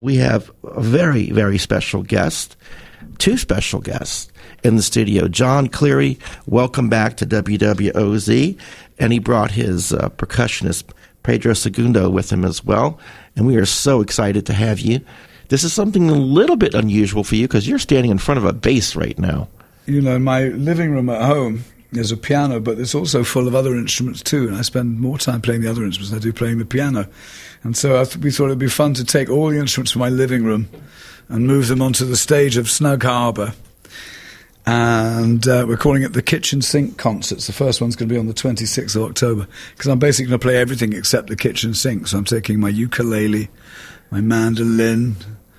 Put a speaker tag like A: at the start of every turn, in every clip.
A: We have a very, very special guest, two special guests in the studio. Jon Cleary, welcome back to WWOZ, and he brought his percussionist, Pedro Segundo, with him as well, and we are so excited to have you. This is something a little bit unusual for you because you're standing in front of a bass right now.
B: You know, my living room at home, there's a piano, but it's also full of other instruments too, and I spend more time playing the other instruments than I do playing the piano. And so we thought it'd be fun to take all the instruments from my living room and move them onto the stage of Snug Harbor. And we're calling it the Kitchen Sink Concerts. The first one's going to be on the 26th of October, because I'm basically going to play everything except the kitchen sink. So I'm taking my ukulele, my mandolin,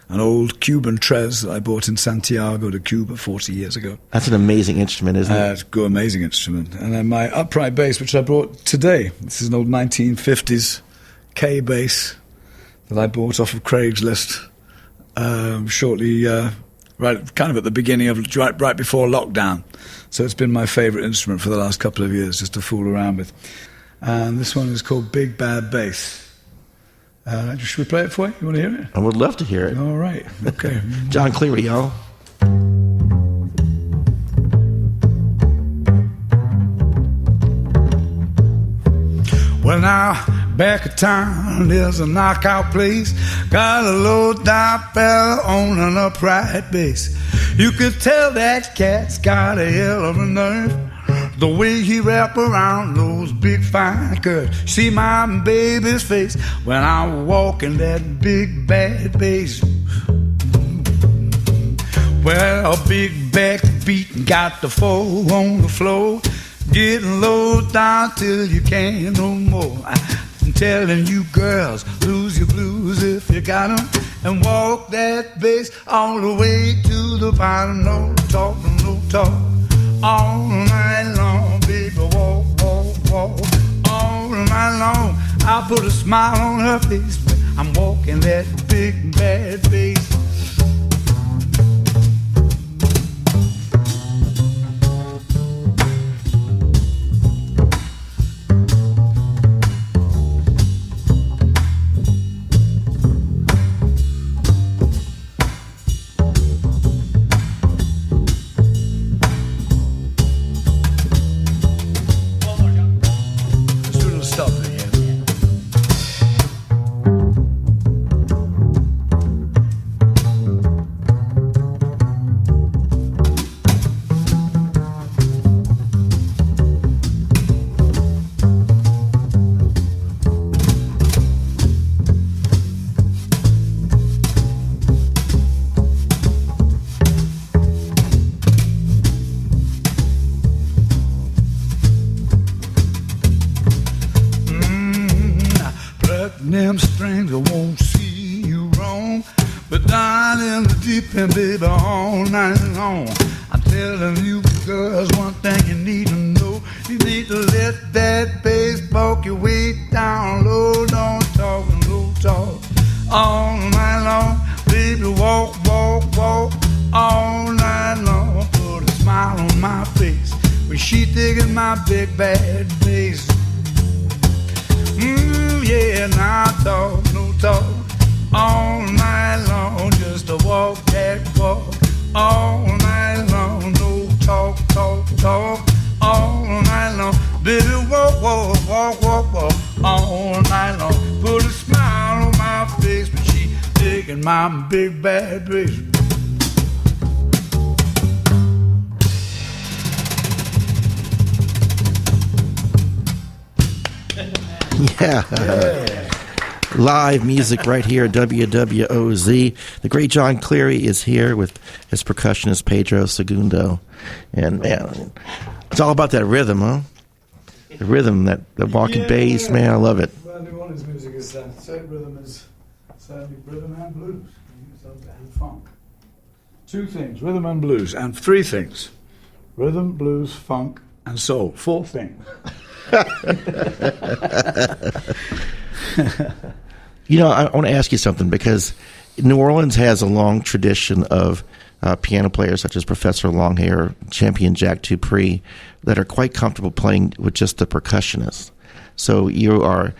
B: an old Cuban trez that I bought in Santiago de Cuba 40 years ago.
A: That's an amazing instrument, isn't it?
B: It's an amazing instrument. And then my upright bass, which I brought today. This is an old 1950s K bass that I bought off of Craigslist shortly, right at the beginning of, right before lockdown. So it's been my favourite instrument for the last couple of years, just to fool around with. And this one is called Big Bad Bass. Should we play it for you? You want to hear it?
A: I would love to hear it.
B: All right. Okay.
A: Jon Cleary, y'all.
B: Well, now, back of town, there's a knockout place. Got a low-down fella on an upright bass. You could tell that cat's got a hell of a nerve, the way he wrap around those big fine curves. See my baby's face when I walk in that big bad bass. Well, a big back beatin' got the four on the floor, getting low down till you can't no more. I'm telling you girls, lose your blues if you got 'em, and walk that bass all the way to the bottom. No talk, all night long, baby, walk, all night long. I'll put a smile on her face, I'm walking that big bad bass. Them strings I won't see you wrong, but down in the deep end, baby, all night long. I'm telling you girls one thing you need to know. You need to let that bass walk your way down low. Don't talk, no talk, all night long. Baby, walk, all night long. Put a smile on my face when she digging my big bad bass. Yeah, now talk, no talk, all night long. Just to walk that walk, all night long. No talk, all night long. Baby, walk, all night long. Put a smile on my face when she digging my big bad bass.
A: Yeah. Live music right here at WWOZ. The great Jon Cleary is here with his percussionist Pedro Segundo. And man, it's all about that rhythm, huh? The rhythm, that walking bass, man, I love it.
B: Well, New Orleans music is rhythm is sadly rhythm and blues and funk. Two things, rhythm and blues, and three things, rhythm, blues, funk, and soul. Four things.
A: You know, I want to ask you something, because New Orleans has a long tradition of piano players such as Professor Longhair, Champion Jack Dupree, that are quite comfortable playing with just the percussionist. So you are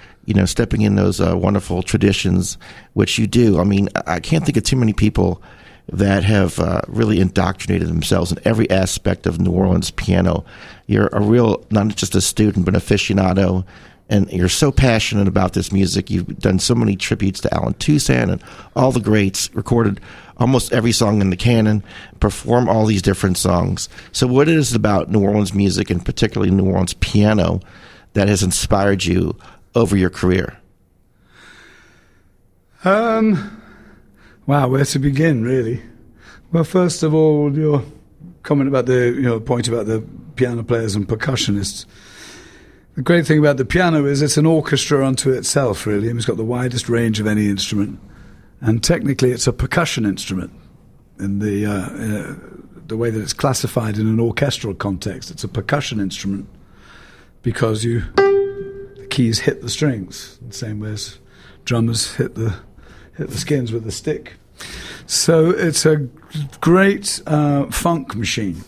A: stepping in those wonderful traditions, which you do. I mean, I can't think of too many people that have really indoctrinated themselves in every aspect of New Orleans piano. You're a real, not just a student, but an aficionado, and you're so passionate about this music. You've done so many tributes to Alan Toussaint and all the greats, recorded almost every song in the canon, perform all these different songs. So what is it about New Orleans music, and particularly New Orleans piano, that has inspired you over your career?
B: Wow, where to begin, really? Well, first of all, your comment about the point about the piano players and percussionists. The great thing about the piano is it's an orchestra unto itself, really. It's got the widest range of any instrument, and technically it's a percussion instrument in the way that it's classified in an orchestral context. It's a percussion instrument because the keys hit the strings, the same way as drummers hit the skins with the stick. So it's a great funk machine.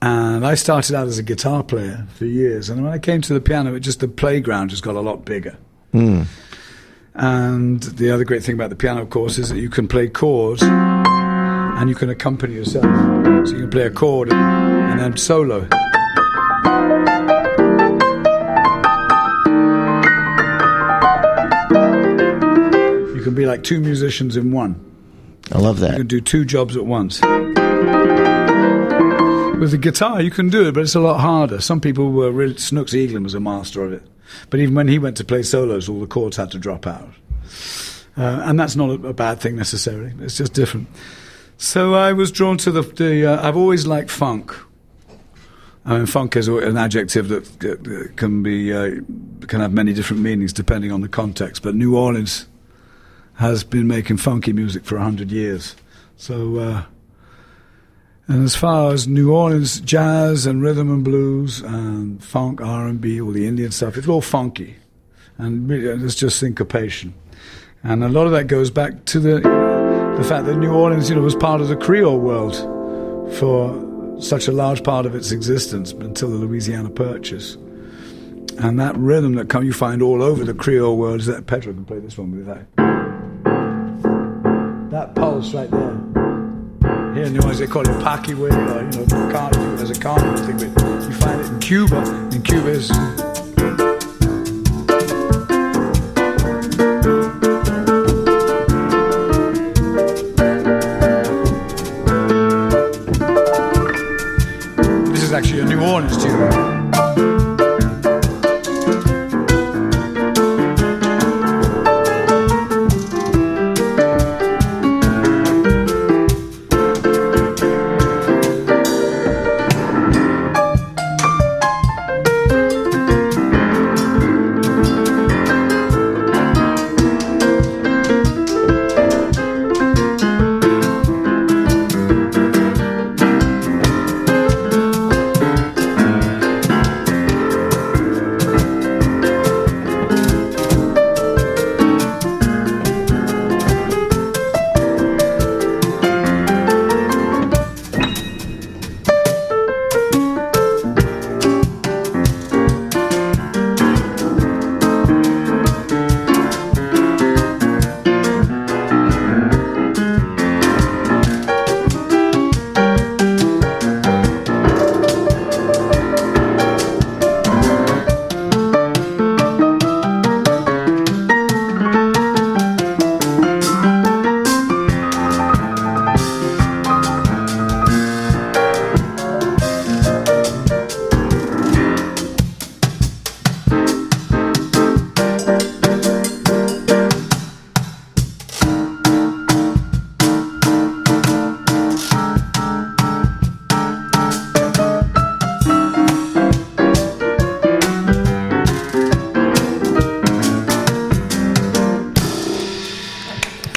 B: And I started out as a guitar player for years, and when I came to the piano, the playground just got a lot bigger. And the other great thing about the piano, of course, is that you can play chords and you can accompany yourself. So you can play a chord and then solo. You can be like two musicians in one.
A: I love that.
B: You can do two jobs at once. With the guitar, you can do it, but it's a lot harder. Some people were really... Snooks Eaglin was a master of it. But even when he went to play solos, all the chords had to drop out. And that's not a bad thing necessarily. It's just different. So I was drawn to I've always liked funk. I mean, funk is an adjective that can have many different meanings depending on the context. But New Orleans has been making funky music for 100 years. So... And as far as New Orleans jazz and rhythm and blues and funk, R&B, all the Indian stuff, it's all funky. And really, it's just syncopation. And a lot of that goes back to the fact that New Orleans, was part of the Creole world for such a large part of its existence until the Louisiana Purchase. And that rhythm that you find all over the Creole world is that... Pedro can play this one with that. That pulse right there. Here in New Orleans, they call it Paquiway, or, there's a carnival thing, but you find it in Cuba. In Cuba, is this is actually a New Orleans tune.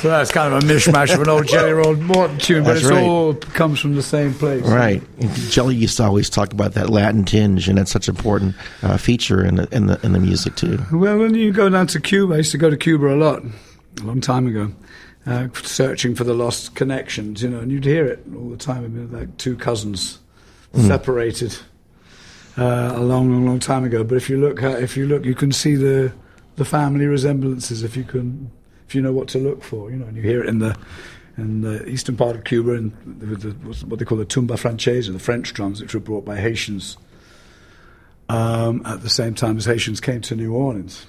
B: So that's kind of a mishmash of an old Jelly Roll Morton tune, but all comes from the same place.
A: Right. Jelly used to always talk about that Latin tinge, and that's such an important feature in the music too.
B: Well, when you go down to Cuba, I used to go to Cuba a lot, a long time ago, searching for the lost connections, and you'd hear it all the time. Like two cousins separated a long, long, long time ago. But if you look, you can see the the family resemblances, if you know what to look for, and you hear it in the eastern part of Cuba, and what they call the tumba francesa, the French drums, which were brought by Haitians at the same time as Haitians came to New Orleans.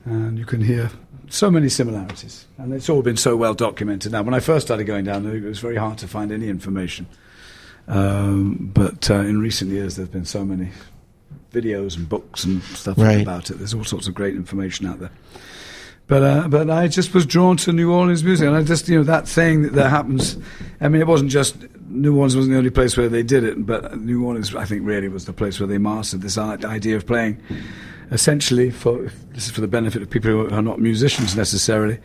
B: And you can hear so many similarities. And it's all been so well documented now. When I first started going down there, it was very hard to find any information. But in recent years, there's been so many videos and books and stuff about it. There's all sorts of great information out there. But I just was drawn to New Orleans music, and I just, that thing that happens. I mean, it wasn't just New Orleans wasn't the only place where they did it, but New Orleans, I think, really was the place where they mastered this idea of playing. Essentially, this is for the benefit of people who are not musicians necessarily.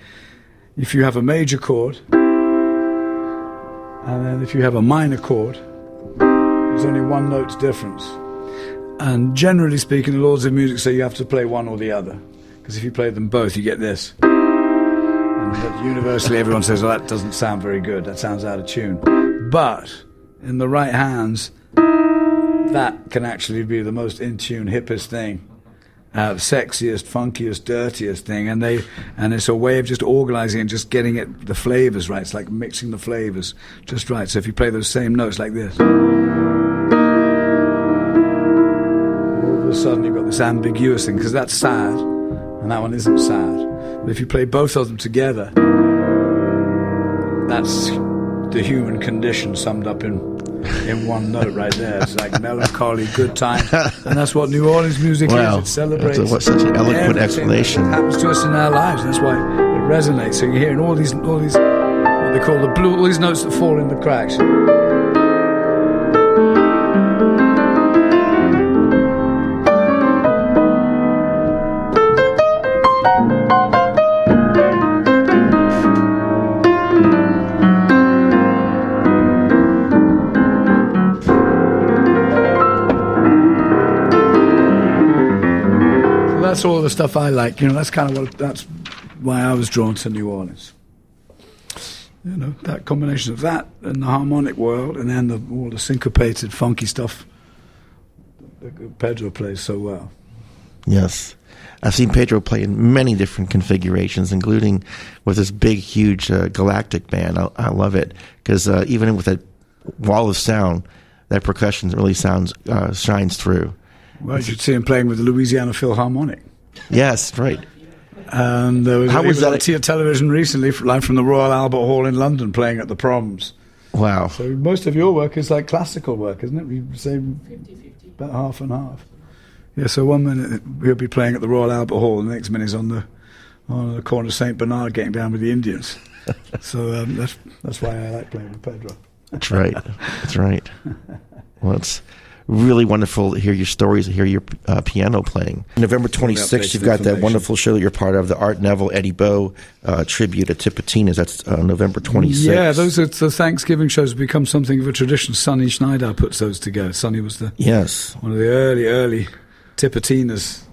B: If you have a major chord, and then if you have a minor chord, there's only one note difference. And generally speaking, the laws of music say you have to play one or the other. Because if you play them both, you get this. And universally, everyone says, well, that doesn't sound very good. That sounds out of tune. But in the right hands, that can actually be the most in-tune, hippest thing. Sexiest, funkiest, dirtiest thing. And it's a way of just organizing and just getting the flavors right. It's like mixing the flavors just right. So if you play those same notes like this, all of a sudden you've got this ambiguous thing, because that's sad. And that one isn't sad. But if you play both of them together, that's the human condition summed up in one note right there. It's like melancholy, good time. And that's what New Orleans music is. It celebrates.
A: That's such an eloquent explanation.
B: That happens to us in our lives. That's why it resonates. So you're hearing all these what they call the blue, all these notes that fall in the cracks. That's all the stuff I like. That's why I was drawn to New Orleans. That combination of that and the harmonic world, and then all the syncopated, funky stuff that Pedro plays so well.
A: Yes. I've seen Pedro play in many different configurations, including with this big, huge galactic band. I love it, because even with that wall of sound, that percussion really shines through.
B: Well, you should see him playing with the Louisiana Philharmonic.
A: Yes, right.
B: And there was on television recently, live from the Royal Albert Hall in London, playing at the Proms.
A: Wow.
B: So most of your work is like classical work, isn't it? You say 50-50. About half and half. Yeah, so 1 minute he'll be playing at the Royal Albert Hall, and the next minute he's on the corner of St. Bernard getting down with the Indians. So that's why I like playing with Pedro.
A: That's right. That's right. Well, it's really wonderful to hear your stories, to hear your piano playing. November 26th, you've got that wonderful show that you're part of, the Art Neville, Eddie Bow tribute at Tipitinas. That's November 26th.
B: Yeah, those are the Thanksgiving shows have become something of a tradition. Sonny Schneider puts those together. Sonny was one of the early Tipitinas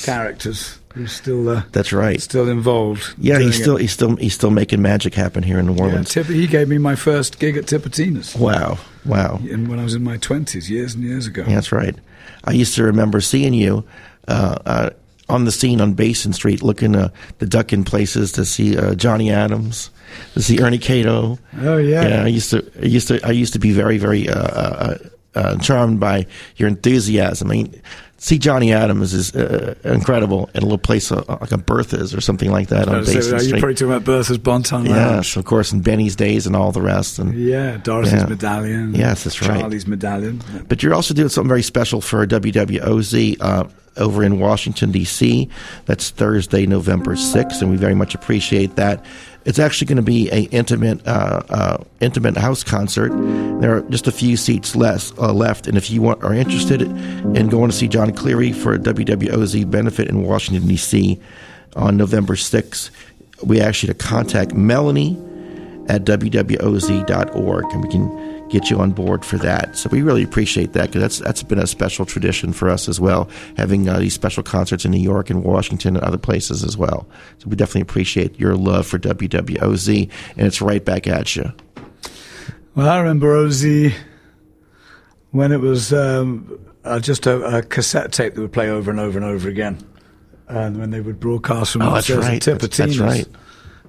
B: characters. Who's still
A: that's right,
B: still involved.
A: Yeah, he's still making magic happen here in New Orleans.
B: Yeah, he gave me my first gig at Tipitinas.
A: Wow.
B: And when I was in my 20s, years and years ago.
A: Yeah, that's right. I used to remember seeing you on the scene on Basin Street, looking the duck-in places to see Johnny Adams, to see Ernie Cato.
B: Oh yeah.
A: Yeah, I used to be very, very charmed by your enthusiasm. I mean, see Johnny Adams is incredible at a little place like a Bertha's or something like that on Basin Street.
B: You're probably talking about Bertha's Bonton Lounge.
A: Yes, of course, and Benny's Days and all the rest. And
B: Dorothy's Medallion.
A: Yes, that's right.
B: Charlie's Medallion.
A: But you're also doing something very special for WWOZ over in Washington, D.C. That's Thursday, November 6th, and we very much appreciate that. It's actually going to be an intimate house concert. There are just a few seats left, and if you are interested in going to see Jon Cleary for a WWOZ benefit in Washington, D.C. on November 6th, we ask you to contact Melanie at wwoz.org, and we can get you on board for that. So we really appreciate that, because that's been a special tradition for us as well, having these special concerts in New York and Washington and other places as well. So we definitely appreciate your love for WWOZ, and it's right back at you.
B: Well, I remember OZ when it was just a cassette tape that would play over and over and over again. and when they would broadcast from
A: that's
B: upstairs
A: right.
B: at Tipitina's.
A: That's right.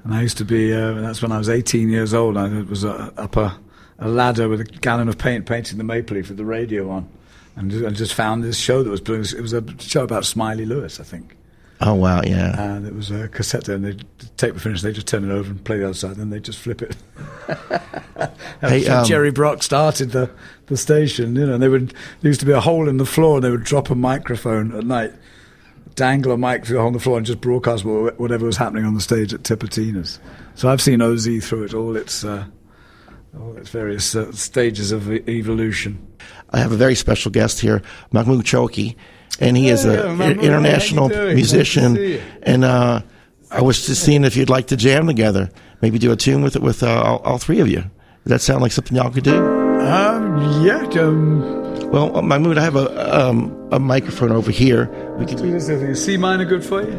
B: And I used to be, that's when I was 18 years old. I was up a ladder with a gallon of paint painting the maple leaf with the radio on. And I just found this show that was doing, it was a show about Smiley Lewis, I think.
A: Oh, wow, yeah.
B: And it was a cassette there, and the tape was finished, they just turn it over and play the other side, then they just flip it.
A: Hey,
B: Jerry Brock started the station, and there used to be a hole in the floor, and they would drop a microphone at night, dangle a mic through the hole in the floor, and just broadcast whatever was happening on the stage at Tipitina's. So I've seen OZ through it, all its various stages of evolution.
A: I have a very special guest here, Mahmoud Chouki, and he is an international musician. And I was just seeing if you'd like to jam together, maybe do a tune with all three of you. Does that sound like something y'all could do?
B: Yeah.
A: Well, Mahmoud, I have a microphone over here. We could
B: Is C minor good for you?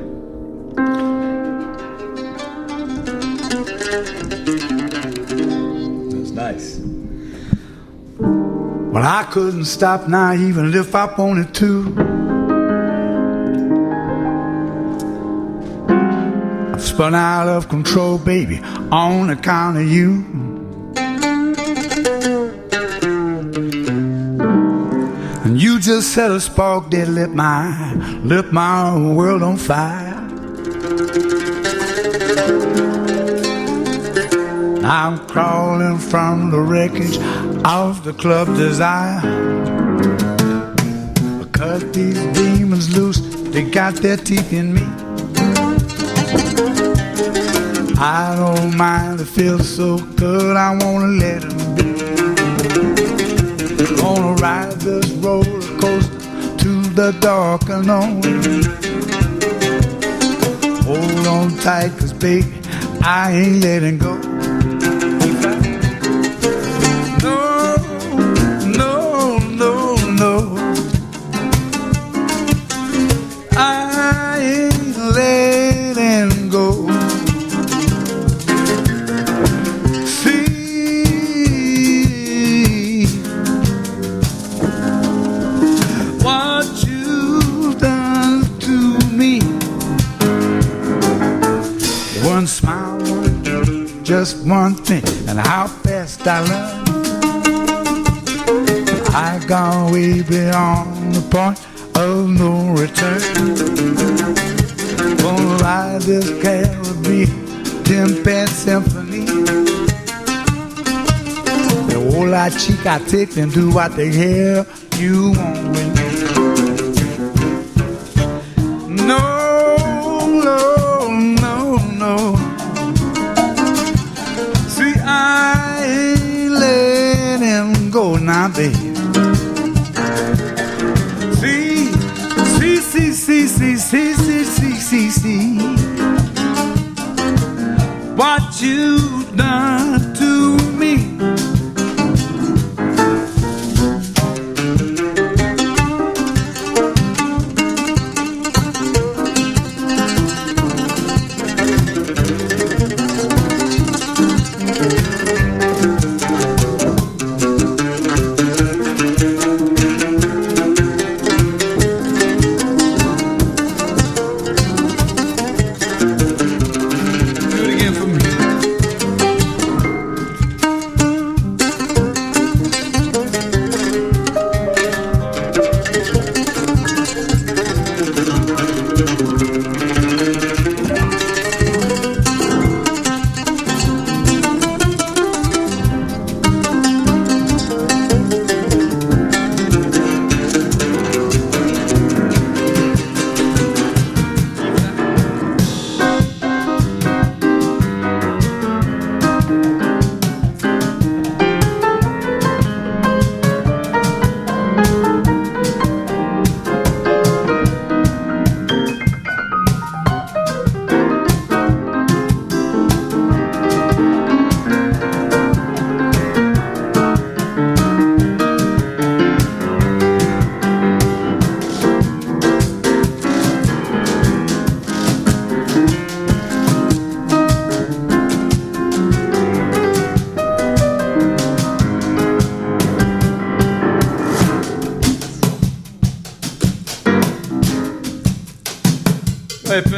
B: That's nice. Well, I couldn't stop now, even if I wanted to. I've spun out of control, baby, on account of you. And you just set a spark that lit my world on fire. I'm crawling from the wreckage of the club Desire. Cut these demons loose, they got their teeth in me. I don't mind, it feels so good, I wanna let them be. Gonna ride this roller coaster to the dark unknown. Hold on tight, 'cause baby, I ain't letting go. Just one thing, and how fast I learn. I gone way beyond the point of no return. Gonna ride this Caribbean Tempest Symphony. The whole lot cheek I take and do what the hell you want with me. No. Go now, baby. See. What you done to me.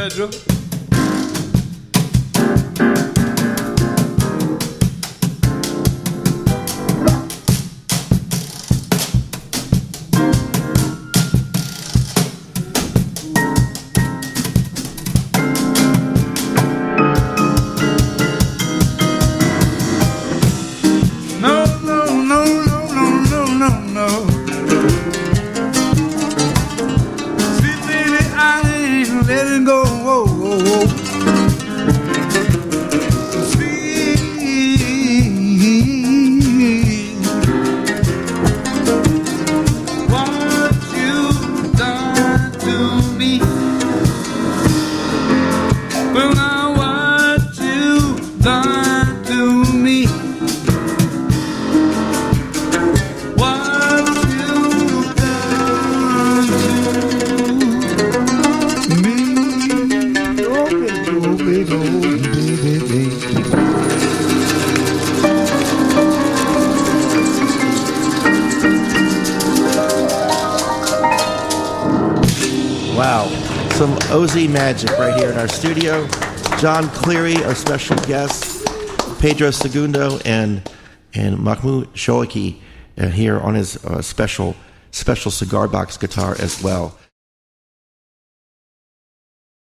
B: Pedro.
A: Wow, some OZ magic right here in our studio. Jon Cleary, our special guest, Pedro Segundo, and Mahmoud Chouki here on his special cigar box guitar as well.